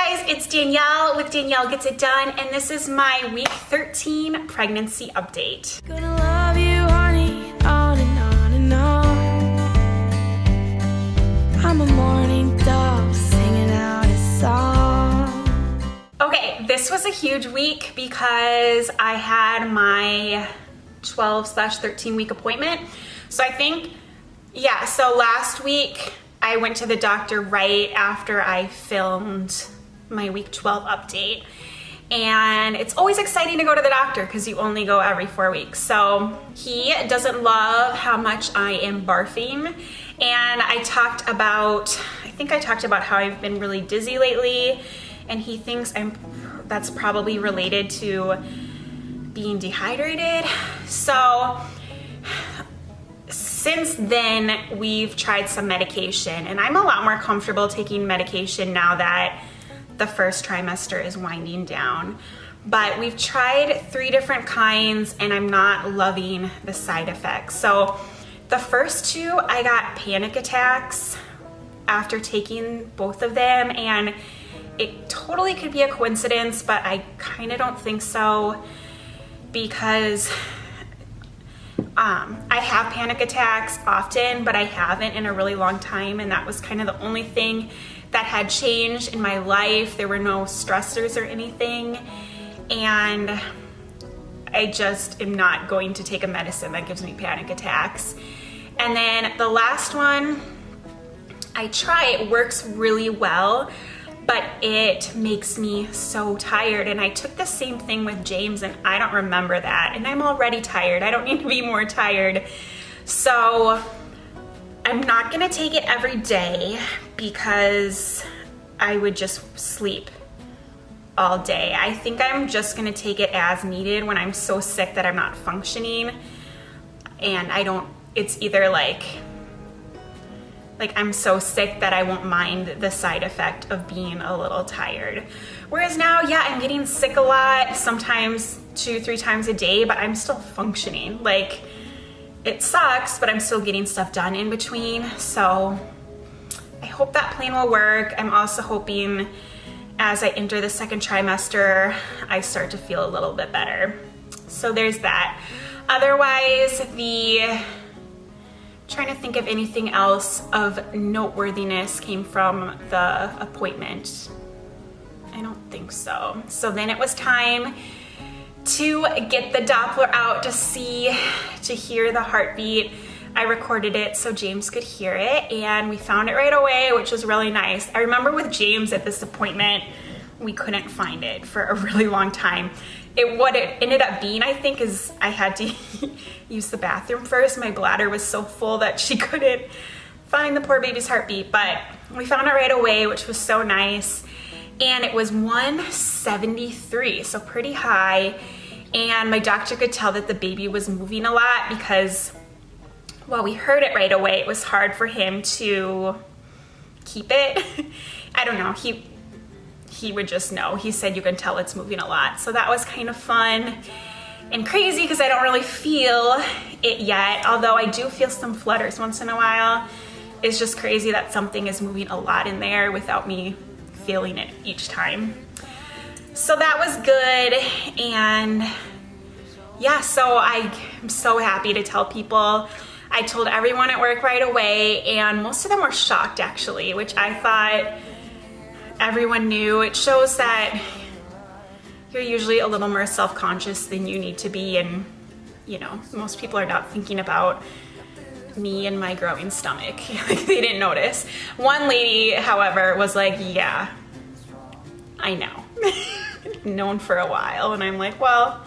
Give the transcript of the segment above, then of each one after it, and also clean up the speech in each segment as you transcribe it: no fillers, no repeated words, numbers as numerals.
guys, it's Danielle with Danielle Gets It Done, and this is my week 13 pregnancy update. Gonna love you, honey, on and on and on. I'm a morning dove singing out a song. Okay, this was a huge week because I had my 12/13 week appointment. So I think, so last week I went to the doctor right after I filmed my week 12 update. And it's always exciting to go to the doctor because you only go every 4 weeks. So he doesn't love how much I am barfing. And I talked about how I've been really dizzy lately. And he thinks that's probably related to being dehydrated. So since then, we've tried some medication, and I'm a lot more comfortable taking medication now that the first trimester is winding down. But we've tried 3 different kinds, and I'm not loving the side effects. So the first 2, I got panic attacks after taking both of them, and it totally could be a coincidence, but I kind of don't think so because I have panic attacks often, but I haven't in a really long time, and that was kind of the only thing that had changed in my life. There were no stressors or anything, and I just am not going to take a medicine that gives me panic attacks. And then the last one, I try, it works really well, but it makes me so tired. And I took the same thing with James, and I don't remember that. And I'm already tired. I don't need to be more tired. So I'm not gonna take it every day because I would just sleep all day. I think I'm just gonna take it as needed when I'm so sick that I'm not functioning. And it's either like I'm so sick that I won't mind the side effect of being a little tired. Whereas now, I'm getting sick a lot, sometimes 2-3 times a day, but I'm still functioning. Like, it sucks, but I'm still getting stuff done in between. So I hope that plan will work. I'm also hoping as I enter the 2nd trimester, I start to feel a little bit better. So there's that. Otherwise, trying to think of anything else of noteworthiness came from the appointment. I don't think so. So then it was time to get the Doppler out to hear the heartbeat. I recorded it so James could hear it, and we found it right away, which was really nice. I remember with James at this appointment, we couldn't find it for a really long time. What it ended up being, I think, is I had to use the bathroom first. My bladder was so full that she couldn't find the poor baby's heartbeat, but we found it right away, which was so nice. And it was 173, so pretty high. And my doctor could tell that the baby was moving a lot because, we heard it right away. It was hard for him to keep it. I don't know. He would just know. He said you can tell it's moving a lot. So that was kind of fun and crazy because I don't really feel it yet, although I do feel some flutters once in a while. It's just crazy that something is moving a lot in there without me feeling it each time. So that was good. And so I'm so happy to tell people. I told everyone at work right away, and most of them were shocked actually, which I thought everyone knew. It shows that you're usually a little more self-conscious than you need to be, and most people are not thinking about me and my growing stomach. They didn't notice. One lady, however, was like, yeah, I know. Known for a while. And I'm like, well,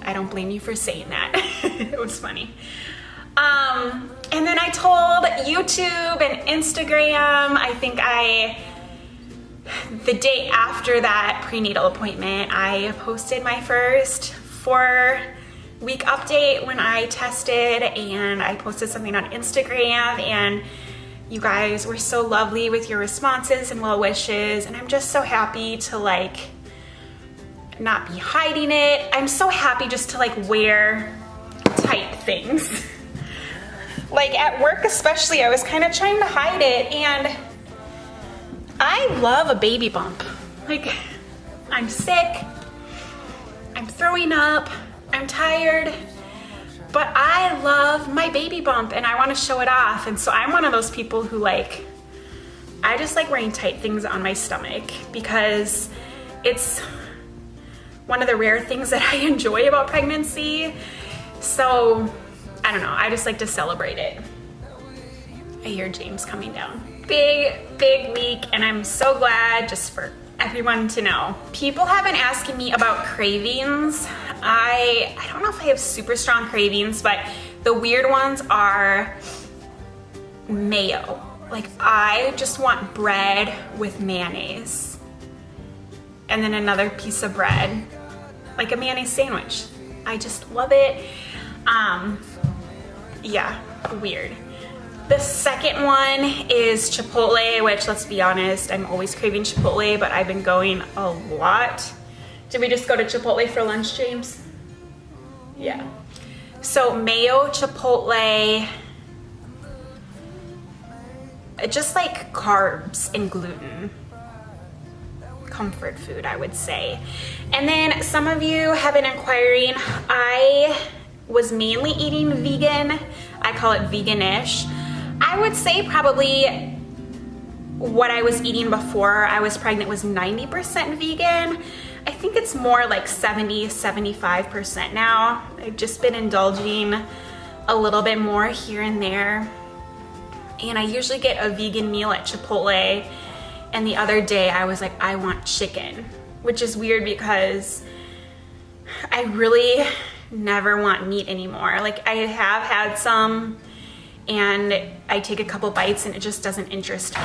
I don't blame you for saying that. It was funny. And then I told YouTube and Instagram. I think the day after that prenatal appointment, I posted my first 4-week update when I tested, and I posted something on Instagram, and you guys were so lovely with your responses and well wishes, and I'm just so happy to not be hiding it. I'm so happy just to wear tight things. At work especially, I was kind of trying to hide it, and I love a baby bump. Like, I'm sick, I'm throwing up, I'm tired, but I love my baby bump and I want to show it off. And so I'm one of those people who like, I just like wearing tight things on my stomach because it's one of the rare things that I enjoy about pregnancy. So I don't know, I just like to celebrate it. I hear James coming down. Big week, and I'm so glad, just for everyone to know. People have been asking me about cravings. I don't know if I have super strong cravings, but the weird ones are mayo. Like, I just want bread with mayonnaise and then another piece of bread, like a mayonnaise sandwich. I just love it. Yeah, weird. The second one is Chipotle, which, let's be honest, I'm always craving Chipotle, but I've been going a lot. Did we just go to Chipotle for lunch, James? Yeah. So mayo, Chipotle, just like carbs and gluten. Comfort food, I would say. And then some of you have been inquiring. I was mainly eating vegan. I call it veganish. I would say probably what I was eating before I was pregnant was 90% vegan. I think it's more like 70-75% now. I've just been indulging a little bit more here and there. And I usually get a vegan meal at Chipotle. And the other day I was like, I want chicken, which is weird because I really never want meat anymore. Like, I have had some and I take a couple bites and it just doesn't interest me.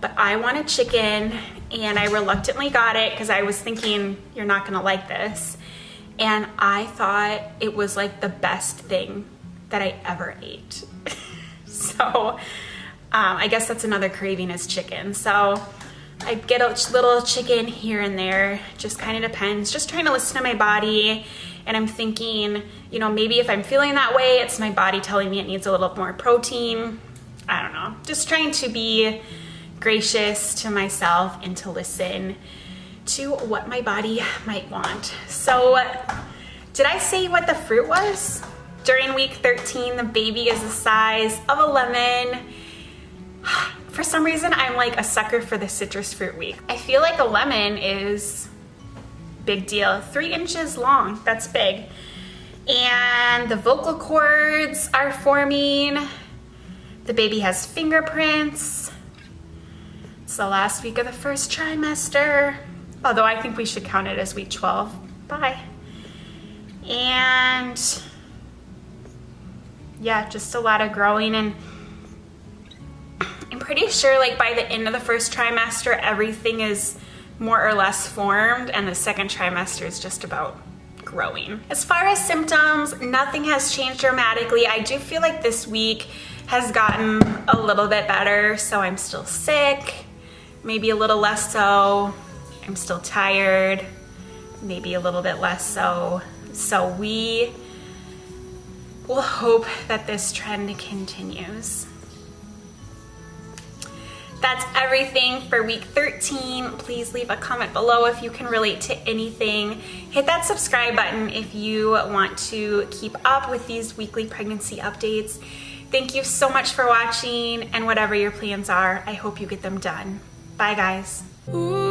But I wanted chicken and I reluctantly got it because I was thinking, you're not gonna like this. And I thought it was like the best thing that I ever ate. So I guess that's another craving, is chicken. So I get a little chicken here and there, just kind of depends. Just trying to listen to my body. And I'm thinking, you know, maybe if I'm feeling that way, it's my body telling me it needs a little more protein. I don't know. Just trying to be gracious to myself and to listen to what my body might want. So did I say what the fruit was? During week 13, the baby is the size of a lemon. For some reason, I'm like a sucker for the citrus fruit week. I feel like a lemon is big deal. 3 inches long, that's big. And the vocal cords are forming. The baby has fingerprints. It's the last week of the first trimester. Although I think we should count it as week 12. Bye. And yeah, just a lot of growing, and I'm pretty sure like by the end of the first trimester, everything is more or less formed, and the second trimester is just about growing. As far as symptoms, nothing has changed dramatically. I do feel like this week has gotten a little bit better, so I'm still sick, maybe a little less so. I'm still tired, maybe a little bit less so. So we will hope that this trend continues. That's everything for week 13. Please leave a comment below if you can relate to anything. Hit that subscribe button if you want to keep up with these weekly pregnancy updates. Thank you so much for watching, and whatever your plans are, I hope you get them done. Bye, guys. Ooh.